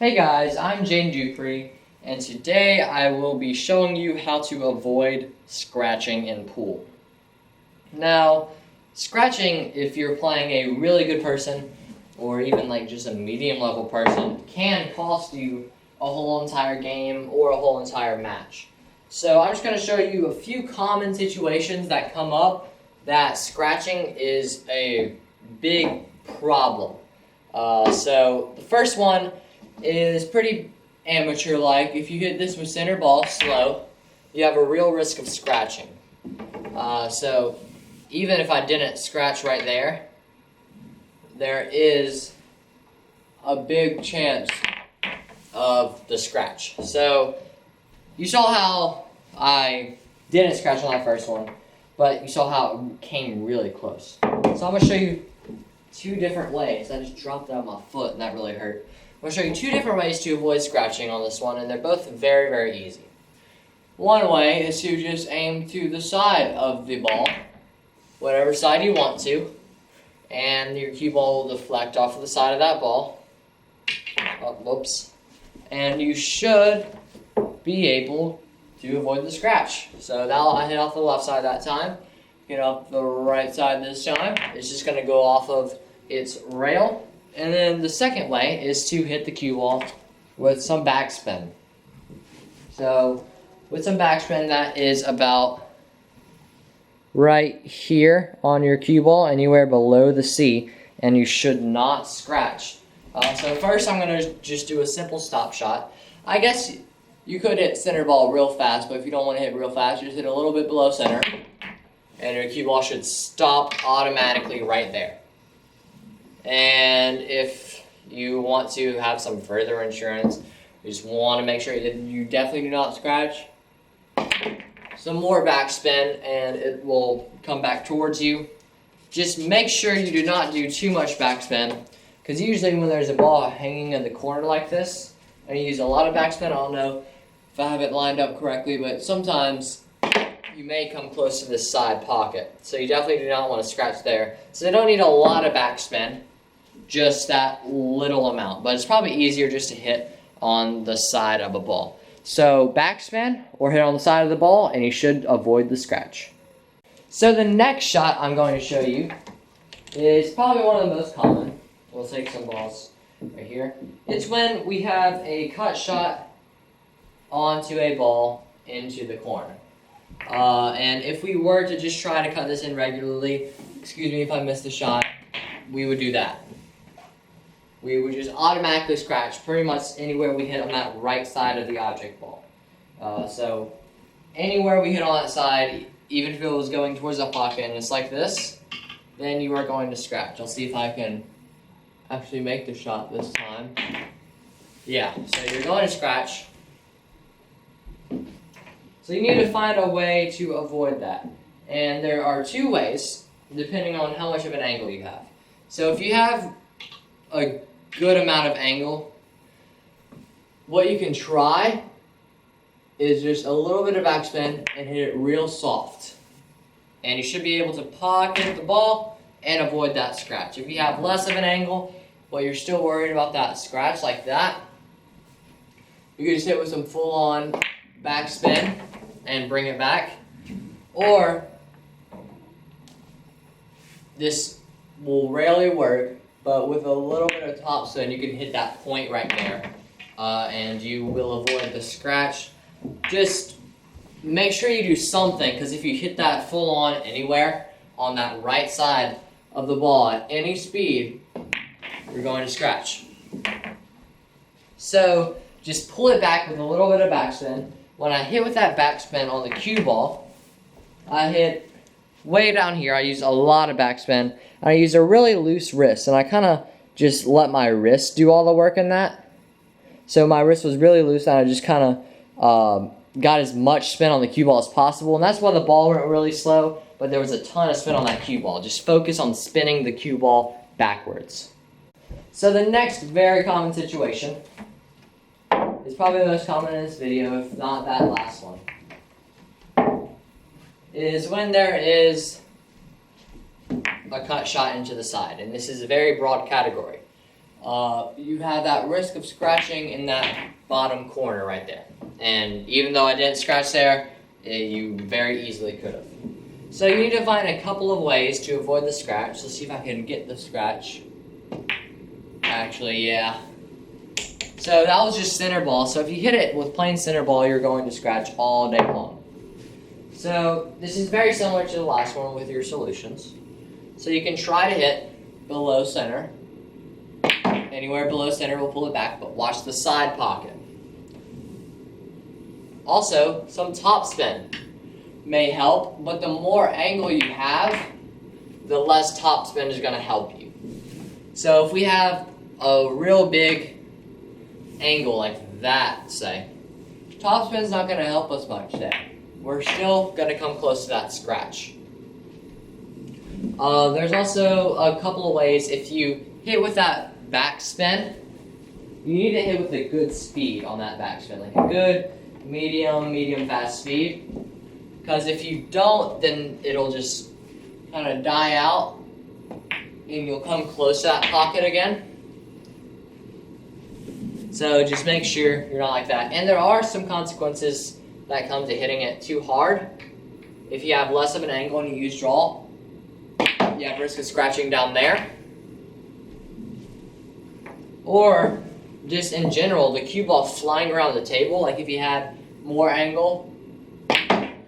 Hey guys, I'm Dupree, and today I will be showing you how to avoid scratching in pool. Now, scratching, if you're playing a really good person, or even like just a medium level person, can cost you a whole entire game or a whole entire match. So I'm just going to show you a few common situations that come up that scratching is a big problem. So the first one is pretty amateur-like. If you hit this with center ball slow, you have a real risk of scratching. So even if I didn't scratch right there, there is a big chance of the scratch. So you saw how I didn't scratch on that first one, but you saw how it came really close. So I'm going to show you two different ways. I just dropped it on my foot and that really hurt. I'm going to show you two different ways to avoid scratching on this one, and they're both very, very easy. One way is to just aim to the side of the ball, whatever side you want to, and your cue ball will deflect off of the side of that ball. Oh, whoops. And you should be able to avoid the scratch. So now I hit off the left side that time, hit off the right side this time. It's just going to go off of its rail. And then the second way is to hit the cue ball with some backspin. So with some backspin, that is about right here on your cue ball, anywhere below the C, and you should not scratch. So first I'm going to just do a simple stop shot. I guess you could hit center ball real fast, but if you don't want to hit real fast, just hit a little bit below center, and your cue ball should stop automatically right there. And if you want to have some further insurance, you just want to make sure that you definitely do not scratch. Some more backspin and it will come back towards you. Just make sure you do not do too much backspin, because usually when there's a ball hanging in the corner like this, and you use a lot of backspin, I don't know if I have it lined up correctly, but sometimes you may come close to this side pocket. So you definitely do not want to scratch there. So you don't need a lot of backspin, just that little amount. But it's probably easier just to hit on the side of a ball. So backspin or hit on the side of the ball, and you should avoid the scratch. So the next shot I'm going to show you is probably one of the most common. We'll take some balls right here. It's when we have a cut shot onto a ball into the corner. And if we were to just try to cut this in regularly, excuse me if I missed the shot, we would do that. We would just automatically scratch pretty much anywhere we hit on that right side of the object ball. So anywhere we hit on that side, even if it was going towards the pocket and it's like this, then you are going to scratch. I'll see if I can actually make the shot this time. Yeah, so you're going to scratch. So you need to find a way to avoid that. And there are two ways, depending on how much of an angle you have. So if you have a good amount of angle, what you can try is just a little bit of backspin and hit it real soft. And you should be able to pocket the ball and avoid that scratch. If you have less of an angle, but you're still worried about that scratch like that, you can just hit with some full-on backspin and bring it back. Or this will rarely work, but with a little bit of topspin, you can hit that point right there, and you will avoid the scratch. Just make sure you do something, because if you hit that full on anywhere on that right side of the ball at any speed, you're going to scratch. So just pull it back with a little bit of backspin. When I hit with that backspin on the cue ball, I hit way down here. I use a lot of backspin. I use a really loose wrist, and I kind of just let my wrist do all the work in that. So my wrist was really loose, and I just kind of got as much spin on the cue ball as possible, and that's why the ball went really slow, but there was a ton of spin on that cue ball. Just focus on spinning the cue ball backwards. So the next very common situation is probably the most common in this video, if not that last one, is when there is a cut shot into the side, and this is a very broad category. you have that risk of scratching in that bottom corner right there. And even though I didn't scratch there, you very easily could have. So you need to find a couple of ways to avoid the scratch. Let's see if I can get the scratch. Actually, yeah. So that was just center ball. So if you hit it with plain center ball, you're going to scratch all day long. So this is very similar to the last one with your solutions. So you can try to hit below center. Anywhere below center will pull it back, but watch the side pocket. Also, some top spin may help, but the more angle you have, the less top spin is going to help you. So if we have a real big angle like that, say, top spin's not going to help us much there. We're still going to come close to that scratch. There's also a couple of ways. If you hit with that back spin, you need to hit with a good speed on that back spin, like a good medium fast speed. Because if you don't, then it'll just kind of die out and you'll come close to that pocket again. So just make sure you're not like that. And there are some consequences that come to hitting it too hard. If you have less of an angle and you use draw, you have risk of scratching down there. Or just in general, the cue ball flying around the table, like if you had more angle,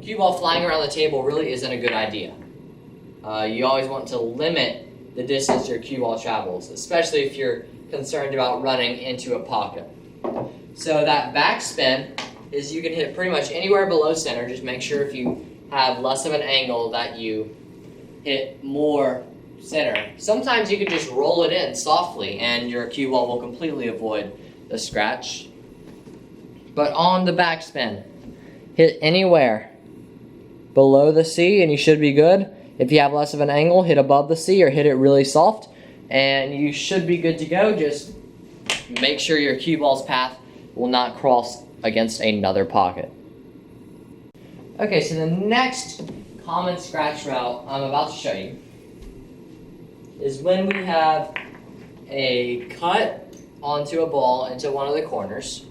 cue ball flying around the table really isn't a good idea. You always want to limit the distance your cue ball travels, especially if you're concerned about running into a pocket. So that backspin is you can hit pretty much anywhere below center. Just make sure if you have less of an angle that you hit more center. Sometimes you can just roll it in softly and your cue ball will completely avoid the scratch. But on the backspin, hit anywhere below the C and you should be good. If you have less of an angle, hit above the C or hit it really soft and you should be good to go. Just make sure your cue ball's path will not cross against another pocket. Okay, so the next common scratch route I'm about to show you is when we have a cut onto a ball into one of the corners.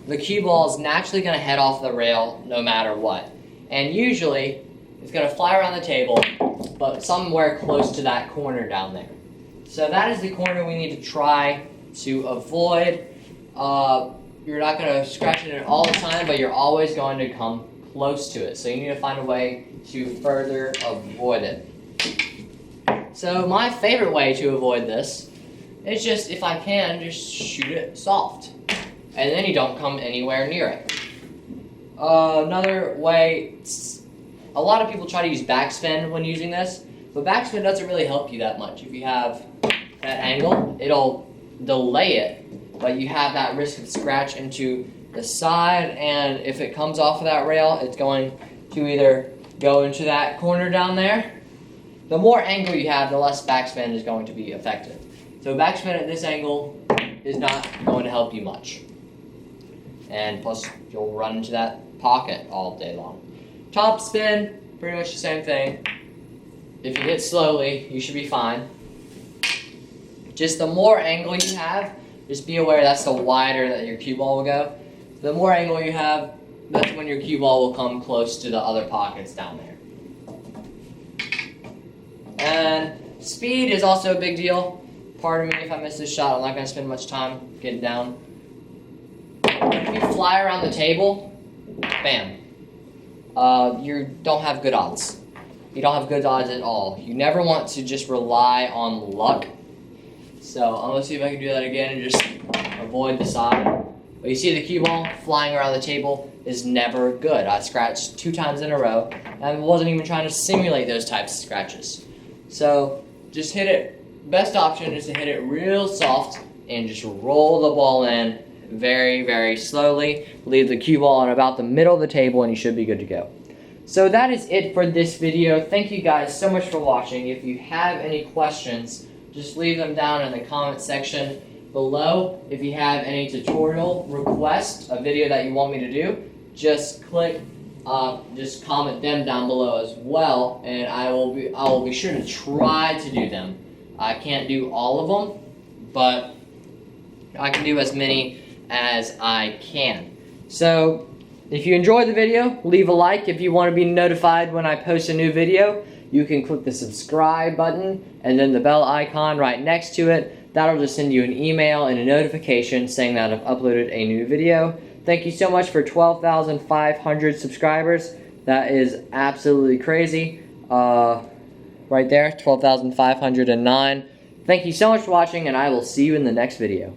The cue ball is naturally going to head off the rail no matter what. And usually it's going to fly around the table, but somewhere close to that corner down there. So that is the corner we need to try to avoid. You're not going to scratch it all the time, but you're always going to come close to it. So you need to find a way to further avoid it. So my favorite way to avoid this is just, if I can, just shoot it soft. And then you don't come anywhere near it. Another way, a lot of people try to use backspin when using this, but backspin doesn't really help you that much. If you have that angle, it'll delay it, but you have that risk of scratch into the side, and if it comes off of that rail, it's going to either go into that corner down there. The more angle you have, the less backspin is going to be effective. So backspin at this angle is not going to help you much. And plus, you'll run into that pocket all day long. Top spin, pretty much the same thing. If you hit slowly, you should be fine. Just the more angle you have, just be aware that's the wider that your cue ball will go. The more angle you have, that's when your cue ball will come close to the other pockets down there. And speed is also a big deal. Pardon me if I miss this shot, I'm not going to spend much time getting down. If you fly around the table, bam, you don't have good odds. You don't have good odds at all. You never want to just rely on luck. So I'm going to see if I can do that again and just avoid the side. But you see the cue ball flying around the table is never good. I scratched 2 times in a row and wasn't even trying to simulate those types of scratches. So just hit it. Best option is to hit it real soft and just roll the ball in very, very slowly. Leave the cue ball in about the middle of the table and you should be good to go. So that is it for this video. Thank you guys so much for watching. If you have any questions, just leave them down in the comment section below. If you have any tutorial requests, a video that you want me to do, just just comment them down below as well, and I will be sure to try to do them. I can't do all of them, but I can do as many as I can. So if you enjoyed the video, leave a like. If you want to be notified when I post a new video, you can click the subscribe button and then the bell icon right next to it. That'll just send you an email and a notification saying that I've uploaded a new video. Thank you so much for 12,500 subscribers. That is absolutely crazy. Right there, 12,509. Thank you so much for watching, and I will see you in the next video.